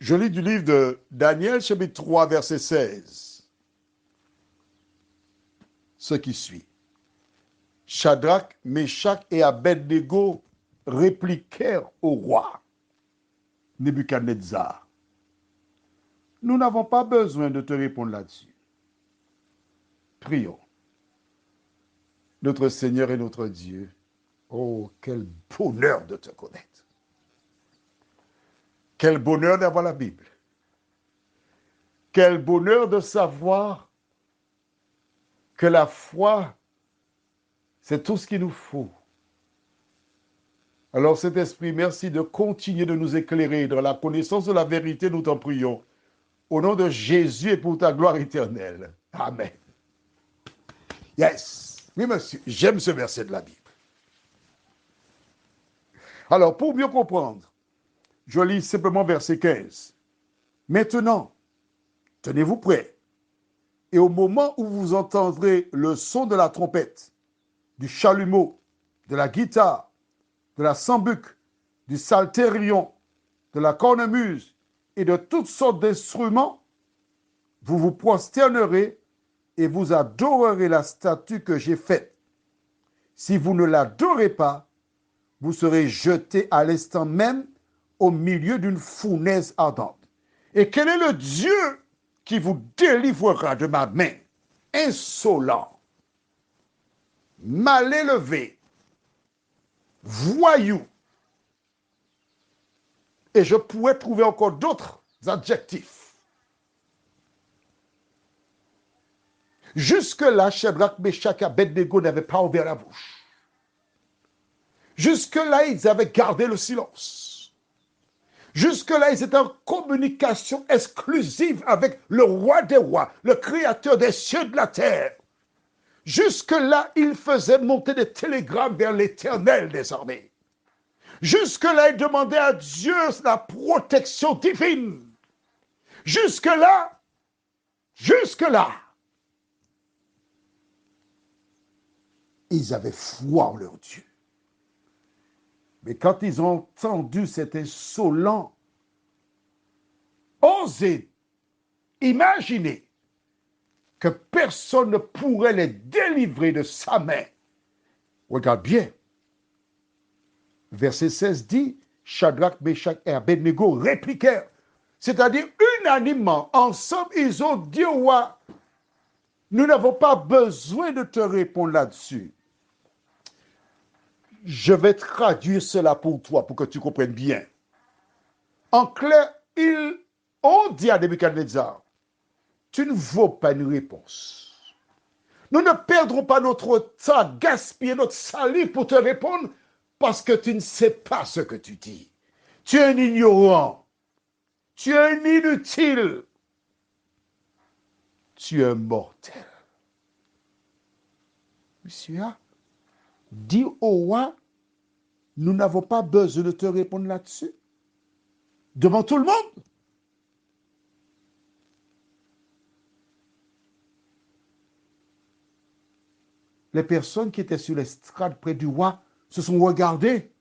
Je lis du livre de Daniel, chapitre 3, verset 16. Ce qui suit. Shadrach, Meshach et Abednego répliquèrent au roi Nebuchadnezzar. Nous n'avons pas besoin de te répondre là-dessus. Prions. Notre Seigneur et notre Dieu, oh, quel bonheur de te connaître. Quel bonheur d'avoir la Bible. Quel bonheur de savoir que la foi, c'est tout ce qu'il nous faut. Alors, Saint-Esprit, merci de continuer de nous éclairer dans la connaissance de la vérité, nous t'en prions. Au nom de Jésus et pour ta gloire éternelle. Amen. Yes. Oui, monsieur, j'aime ce verset de la Bible. Alors, pour mieux comprendre, je lis simplement verset 15. Maintenant, tenez-vous prêts. Et au moment où vous entendrez le son de la trompette, du chalumeau, de la guitare, de la sambuc, du psalterion, de la cornemuse et de toutes sortes d'instruments, vous vous prosternerez et vous adorerez la statue que j'ai faite. Si vous ne l'adorez pas, vous serez jeté à l'instant même au milieu d'une fournaise ardente. Et quel est le Dieu qui vous délivrera de ma main? Insolent, mal élevé, voyou. Et je pourrais trouver encore d'autres adjectifs. Jusque-là, Shadrach, Meshach et Abednego n'avaient pas ouvert la bouche. Jusque-là, ils avaient gardé le silence. Jusque-là, ils étaient en communication exclusive avec le roi des rois, le créateur des cieux et de la terre. Jusque-là, ils faisaient monter des télégrammes vers l'Éternel des armées. Jusque-là, ils demandaient à Dieu la protection divine. Jusque-là, ils avaient foi en leur Dieu. Mais quand ils ont entendu cet insolent, oser imaginer que personne ne pourrait les délivrer de sa main. Regarde bien. Verset 16 dit, Shadrach, Meshach et Abednego répliquèrent. C'est-à-dire, unanimement, ensemble, ils ont dit au roi, nous n'avons pas besoin de te répondre là-dessus. Je vais traduire cela pour toi, pour que tu comprennes bien. En clair, ils ont dit à Nebuchadnezzar, tu ne vaux pas une réponse. Nous ne perdrons pas notre temps à gaspiller notre salive pour te répondre parce que tu ne sais pas ce que tu dis. Tu es un ignorant. Tu es un inutile. Tu es un mortel. Monsieur, dis au roi, nous n'avons pas besoin de te répondre là-dessus. Devant tout le monde. Les personnes qui étaient sur l'estrade près du roi se sont regardées,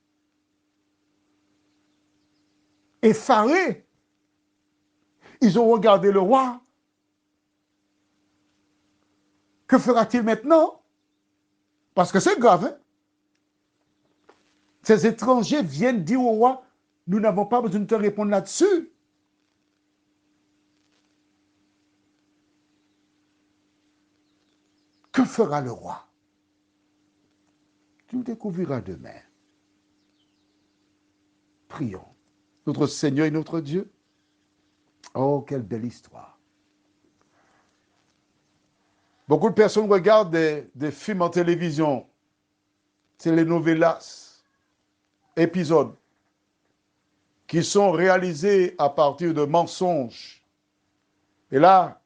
effarées. Ils ont regardé le roi. Que fera-t-il maintenant? Parce que c'est grave. Hein? Ces étrangers viennent dire au roi, nous n'avons pas besoin de te répondre là-dessus. Que fera le roi? Tu le découvriras demain. Prions. Notre Seigneur et notre Dieu. Oh, quelle belle histoire. Beaucoup de personnes regardent des films en télévision, telenovelas, épisodes, qui sont réalisés à partir de mensonges. Et là,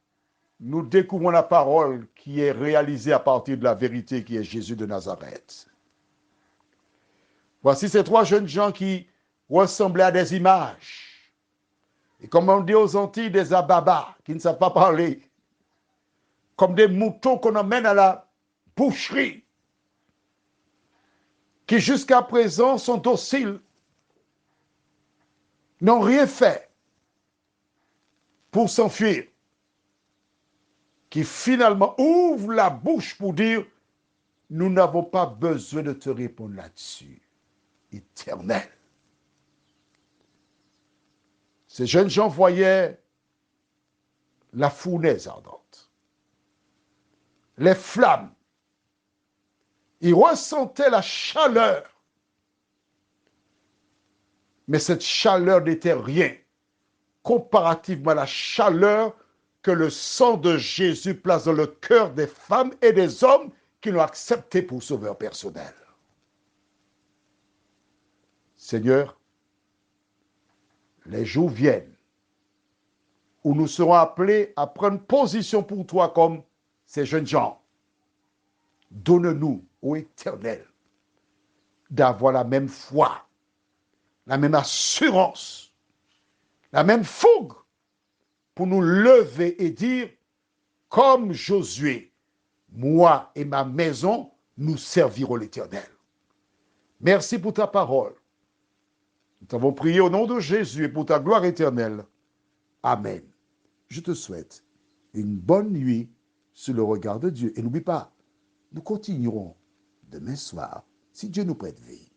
nous découvrons la parole qui est réalisée à partir de la vérité qui est Jésus de Nazareth. Voici ces trois jeunes gens qui ressemblaient à des images. Et comme on dit aux Antilles, des ababas qui ne savent pas parler. Comme des moutons qu'on emmène à la boucherie. Qui jusqu'à présent sont dociles. N'ont rien fait. pour s'enfuir, qui finalement ouvre la bouche pour dire, nous n'avons pas besoin de te répondre là-dessus. Éternel. Ces jeunes gens voyaient la fournaise ardente, les flammes. Ils ressentaient la chaleur. Mais cette chaleur n'était rien comparativement à la chaleur que le sang de Jésus place dans le cœur des femmes et des hommes qui l'ont accepté pour sauveur personnel. Seigneur, les jours viennent où nous serons appelés à prendre position pour toi comme ces jeunes gens. Donne-nous, ô Éternel, d'avoir la même foi, la même assurance, la même fougue pour nous lever et dire, comme Josué, moi et ma maison, nous servirons l'Éternel. Merci pour ta parole. Nous t'avons prié au nom de Jésus et pour ta gloire éternelle. Amen. Je te souhaite une bonne nuit sous le regard de Dieu. Et n'oublie pas, nous continuerons demain soir, si Dieu nous prête vie.